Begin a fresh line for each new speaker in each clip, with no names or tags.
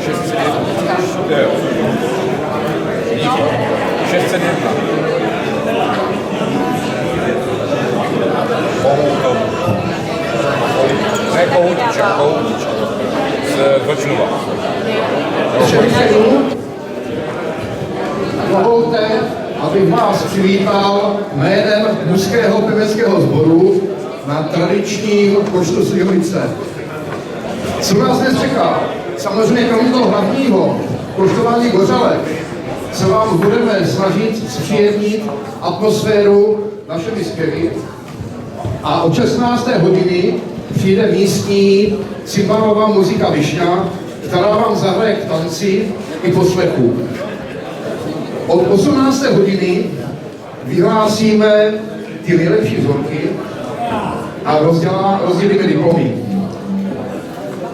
601. Ne, Kohoutíček z Vlčnova.
Dovolte, abych vás přivítal jménem mužského pěveckého sboru na tradičním počtu Slivovice. Co nás dnes čeká? Samozřejmě kromě toho hlavního koštování gořalek se vám budeme snažit zpříjemnit atmosféru našimi zpěvy a od 16. hodiny přijde místní cymbalová muzika Višňa, která vám zahraje k tanci i poslechu. Od 18. hodiny vyhlásíme ty nejlepší vzorky a rozdělíme diplomy.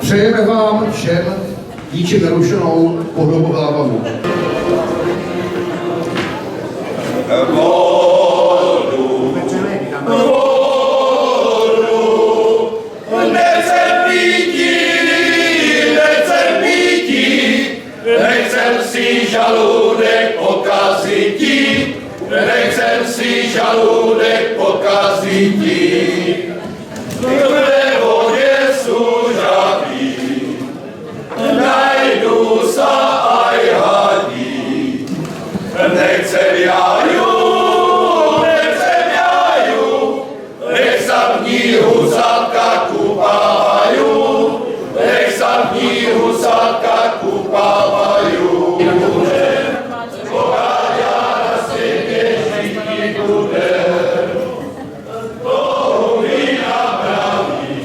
Přejeme vám všem ničím nerušenou pohodovou zábavu.
Nechcem si žaludek pokaziti, nechcem si žaludek pokaziti. Ve vodě služaví, najdu sa aj hadí. Nechcem jaju, nech sa v ní husátka kupávajú, nech sa v ní husátka kupávajú. To mi napraví,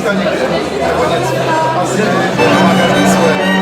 teďka někde, nebo něco. Asi magazín svoje.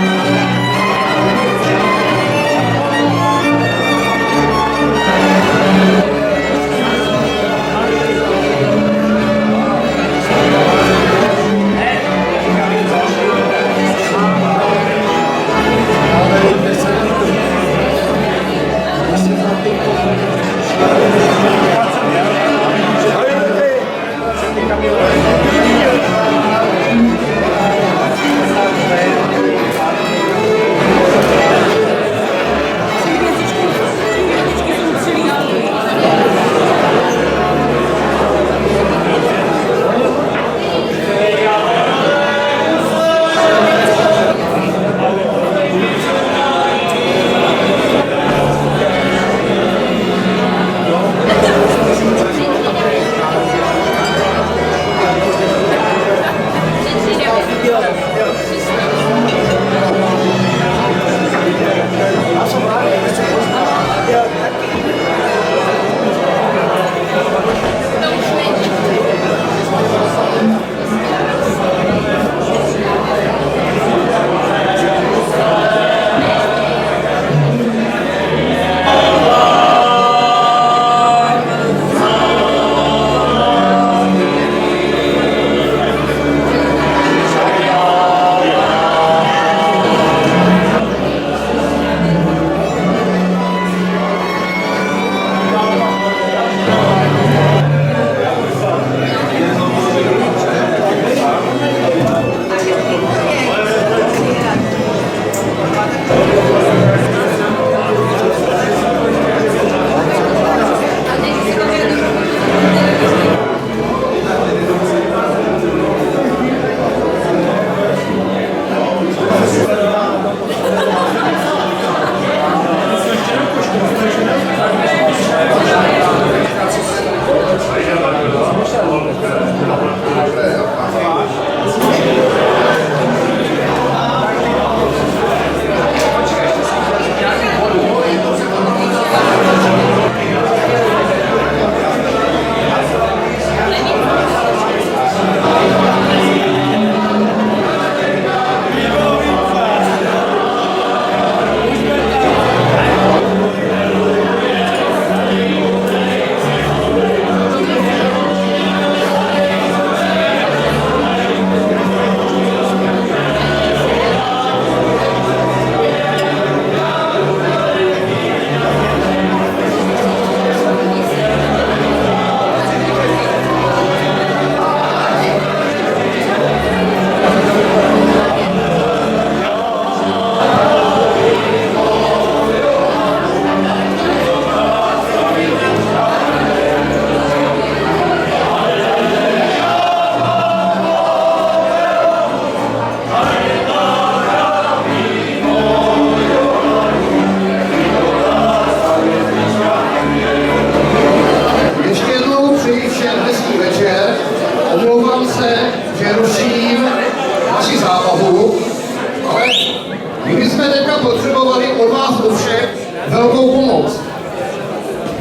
velkou pomoc.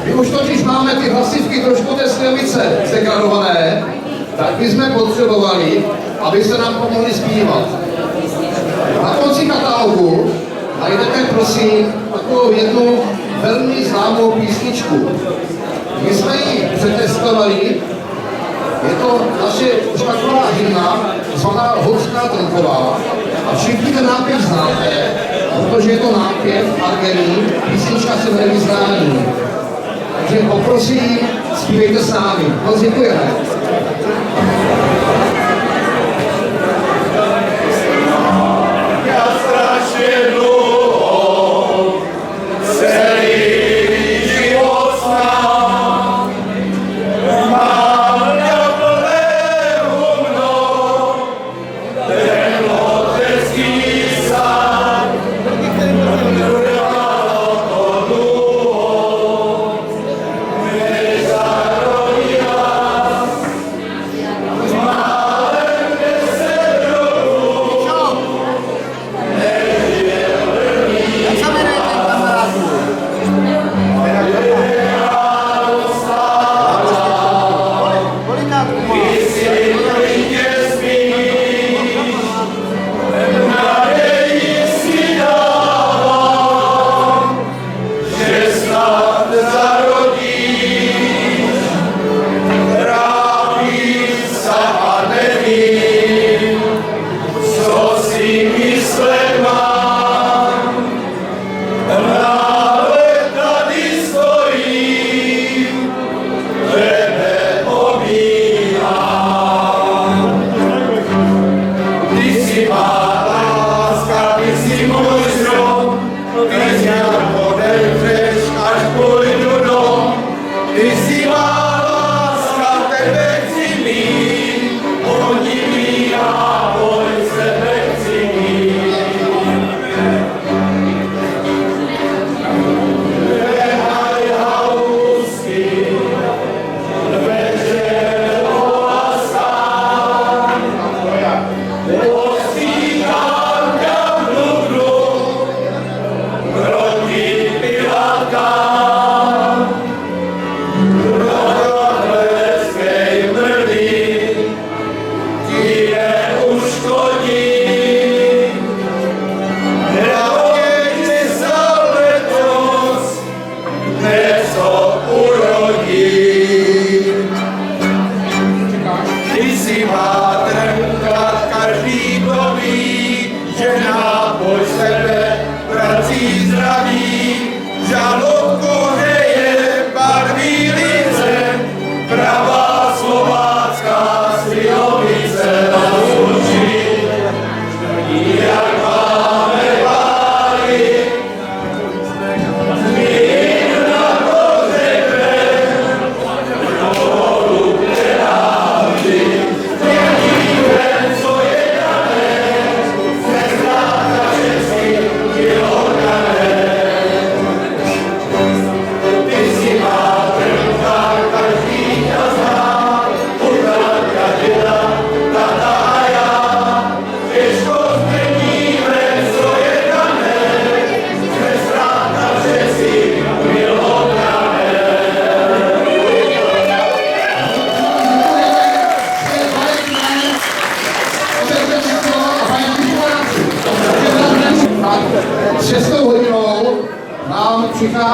My už totiž máme ty hlasivky trošku té silnice zdegradované, tak bychom potřebovali, aby se nám pomohli zpívat. Na konci katalogu najdete, prosím, takovou jednu velmi známou písničku. My jsme ji přetestovali, je to naše už taková hymna, zvaná Horská Trnková, a všichni ten nápěv znáte, protože je to nápěv Argený, písnička se jmenuje Vyznání. Takže poprosím, zpívejte s námi. Moc děkujeme.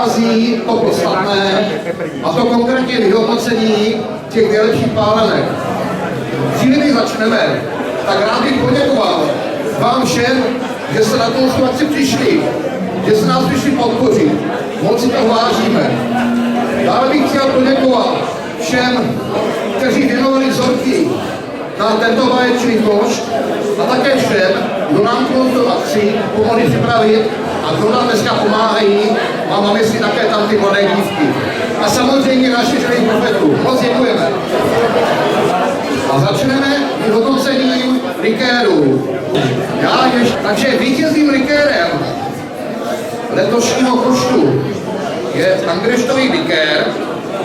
přichází to podstatné, a to konkrétně vyhodnocení těch nejlepších pálenek. Dříve než začneme, tak rád bych poděkoval vám všem, že jste na tu akci přišli, že jste nás přišli podpořit. Moc si to vážíme. Dále bych chtěl poděkovat všem, kteří věnovali vzorky na tento báječný koš a také všem, kdo nám tu akci pomohli připravit a kdo nám dneska pomáhají. Mám na mysli také tam ty mladé dívky. A samozřejmě naši želí profetů. Moc děkujeme. A začneme vyhodnocením likéru. Takže vítězným likérem letošního koštu je angreštový likér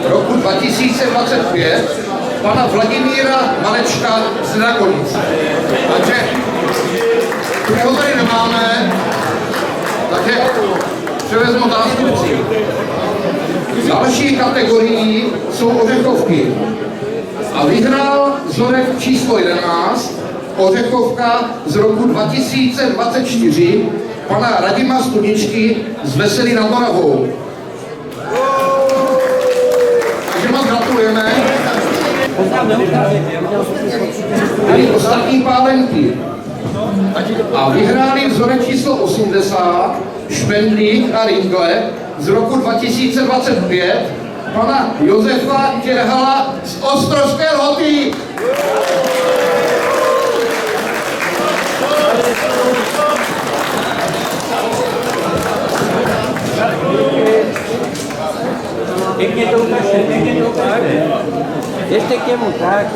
roku 2025 pana Vladimíra Malečka z Drakonic. Takže tu ho tady nemáme, takže převezmu zástupci. Další kategorií jsou ořechovky. A vyhrál vzorek číslo 11, ořechovka z roku 2024, pana Radima Studničky z Veselí nad Moravou. Takže moc gratulujeme. Tady ostatní pálenky. A vyhráli vzorek číslo 80, Špendlík a Ringle z roku 2025, pana Josefa Těrhala z Ostrovské Lhoty.
Pěkně to ukažte, pěkně to ukažte. Ještě k němu, tak.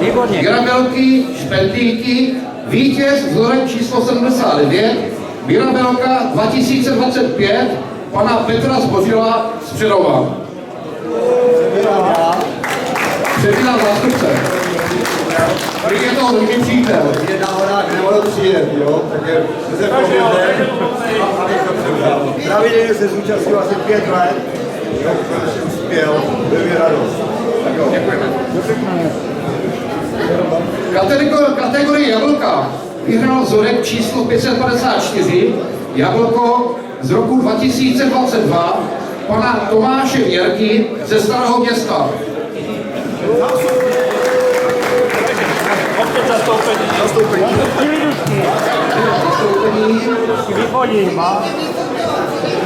Výborně.
Mirabelky, špendlíky, vítěz vzorek číslo 79, Mirabelka 2025, pana Petra Zbořila z Přerova. Přebíral zástupce. Prý je to hodně přítel.
Je na horách nemohl přijet, jo? Takže se povede, abych to převzal. Pravidelně se zúčastnil asi 5 let, jo, protože uspěl, byl mi radost. Tak jo, děkujeme.
Kategorii jablka vyhrál vzorek číslo 554, jablko z roku 2022, pana Tomáše Věrky ze Starého Města.
Zastoupení.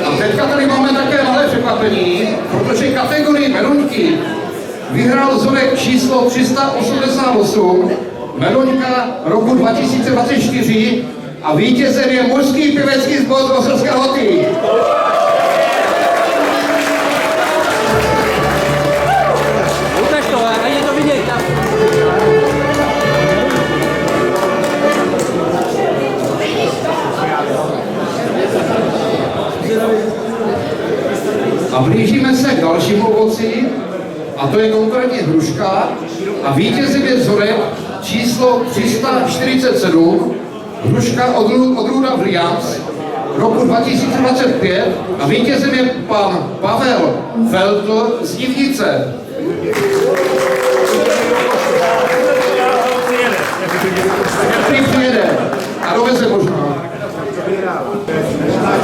A teďka tady máme také malé překvapení, protože kategorii meloňky vyhrál vzorek číslo 388, meloňka roku 2024 a vítězem je mužský pěvecký sbor z Ostrovské Lhoty.
Ukaž to, ať je to vidět.
A blížíme se k dalšímu ovoci, a to je konkrétně hruška, a vítězem je vzorek číslo 347, hruška odrůda Williams, roku 2025, a vítězem je pan Pavel Feltl z Divnice. Přijede a doveze možná.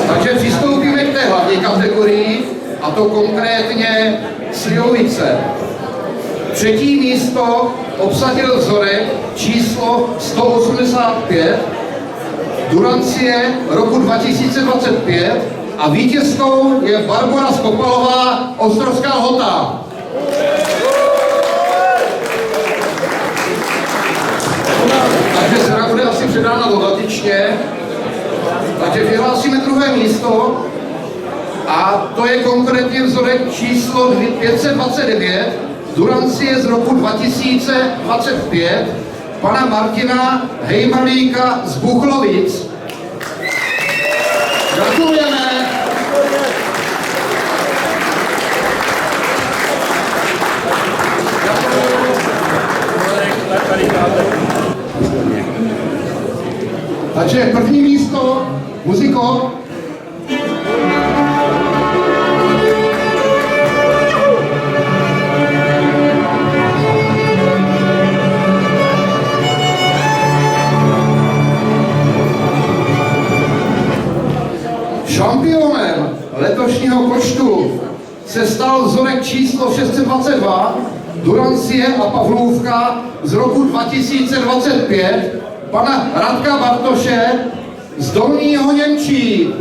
Takže přistoupíme k té hlavní kategorii, a to konkrétně slivovice. Třetí místo obsadil vzorek číslo 185, Durancie roku 2025, a vítězkou je Barbora Skopalová, Ostrovská Lhota. Takže se bude asi předána dodatečně. Takže vyhlásíme druhé místo, a to je konkrétně vzorek číslo 529, Durancie z roku 2025, pana Martina Hejmalíka z Buchlovic. Gratulujeme! Takže první místo, muziko. letošního koštu se stal vzorek číslo 622 Durancie a Pavlůvka z roku 2025 pana Radka Bartoše z Dolního Němčí.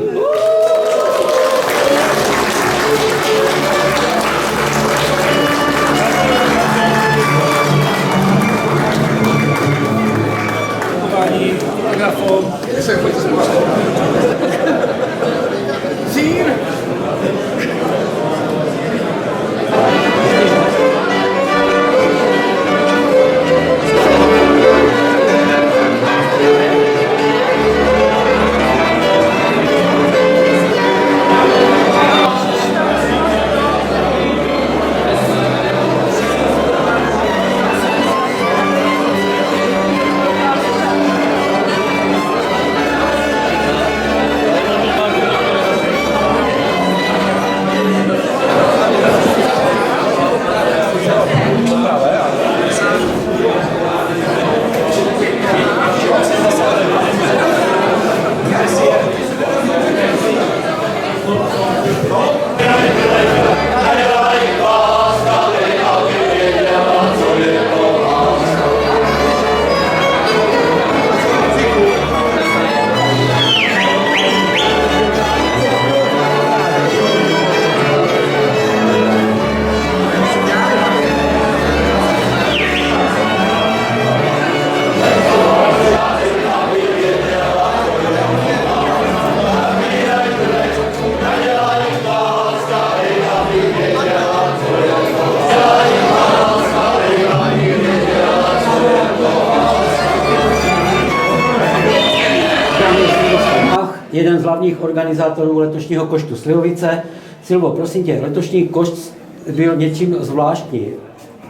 Jeden z hlavních organizátorů letošního koštu Slivovice. Silvo, prosím tě, letošní košt byl něčím zvláštní.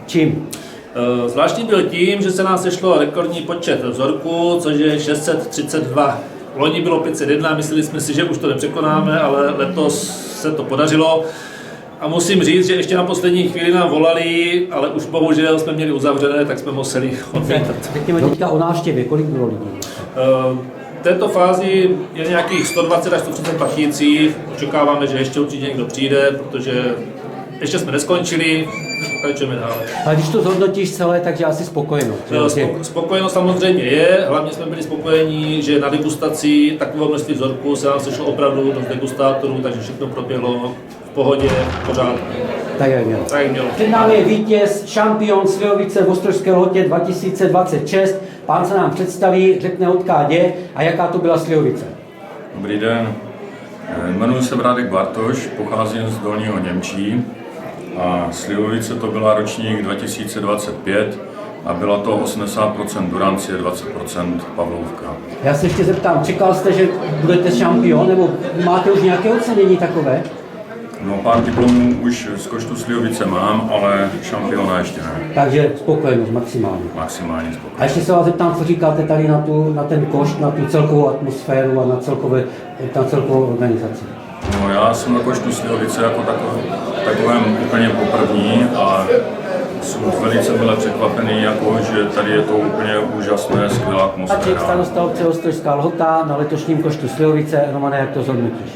Čím?
Zvláštní byl tím, že se nás sešlo rekordní počet vzorků, což je 632. Loni bylo 501, mysleli jsme si, že už to nepřekonáme, ale letos se to podařilo. A musím říct, že ještě na poslední chvíli nám volali, ale už bohužel jsme měli uzavřené, tak jsme museli odmítat.
Řekněme teďka o návštěvě, kolik bylo lidí?
V této fázi je nějakých 120 až 130 platících. Očekáváme, že ještě určitě někdo přijde, protože ještě jsme neskončili, pokračujeme dále.
Ale když to zhodnotíš celé, takže asi spokojenost.
Spokojenost samozřejmě je, hlavně jsme byli spokojení, že na degustaci takového množství vzorků se nám sešlo opravdu dost degustátorů, takže všechno proběhlo v pohodě, v pořádku.
Tak jak mělo. Před námi je vítěz, šampion Slivovice v Ostrožské Lhotě 2026. Pán se nám představí, řekne odkud je a jaká to byla Slivovice.
Dobrý den, jmenuji se Radek Bartoš, pocházím z Dolního Němčí a Slivovice to byla ročník 2025 a byla to 80% Durancie, 20% Pavlůvka.
Já se ještě zeptám, čekal jste, že budete šampion, nebo máte už nějaké ocenění takové?
No, pár diplomů už z koštu Slivovice mám, ale šampiona ještě ne.
Takže spokojenost maximálně.
Maximálně spokojenost.
A ještě se vás zeptám, co říkáte tady na ten košt, na tu celkovou atmosféru a na celkovou organizaci.
No, já jsem na koštu Slivovice jako takovém úplně poprvní a jsem velice byl překvapený, jako, že tady je to úplně úžasné, skvělá atmosféra.
Paček, starosta obce Ostrožská Lhota na letošním koštu Slivovice. Romane, jak to zhodnotíš?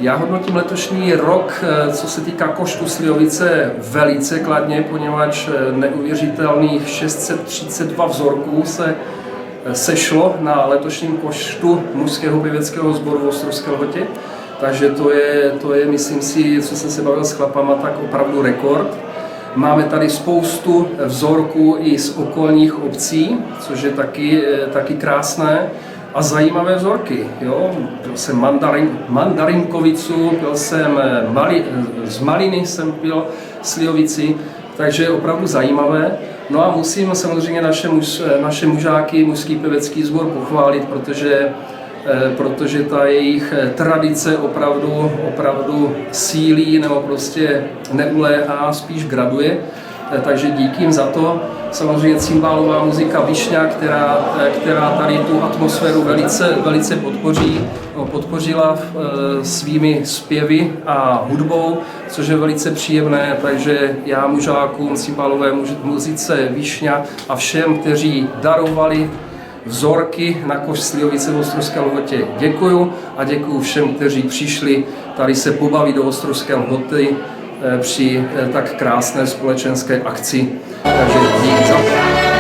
Já hodnotím letošní rok, co se týká koštu Slivovice, velice kladně, poněvadž neuvěřitelných 632 vzorků se sešlo na letošním koštu mužského pěveckého sboru v Ostrožské Lhotě. Takže to je, myslím si, co jsem se bavil s chlapama, tak opravdu rekord. Máme tady spoustu vzorků i z okolních obcí, což je taky krásné. A zajímavé vzorky. Jo? Byl jsem Mandarinkovicu, byl jsem z Maliny, jsem pil Slivovici, takže opravdu zajímavé. No a musím samozřejmě naše mužáky, mužský pěvecký sbor pochválit, protože ta jejich tradice opravdu sílí nebo prostě neuléhá, spíš graduje. Takže díky jim za to. Samozřejmě cymbálová muzika Višňa, která tady tu atmosféru velice podpořila svými zpěvy a hudbou, což je velice příjemné, takže já mužákům, cymbálové muzice Višňa a všem, kteří darovali vzorky na koš Slijovice v Ostrovské Lhotě děkuju a děkuju všem, kteří přišli tady se pobavit do Ostrovské Lhoty při tak krásné společenské akci. Takže díky za to.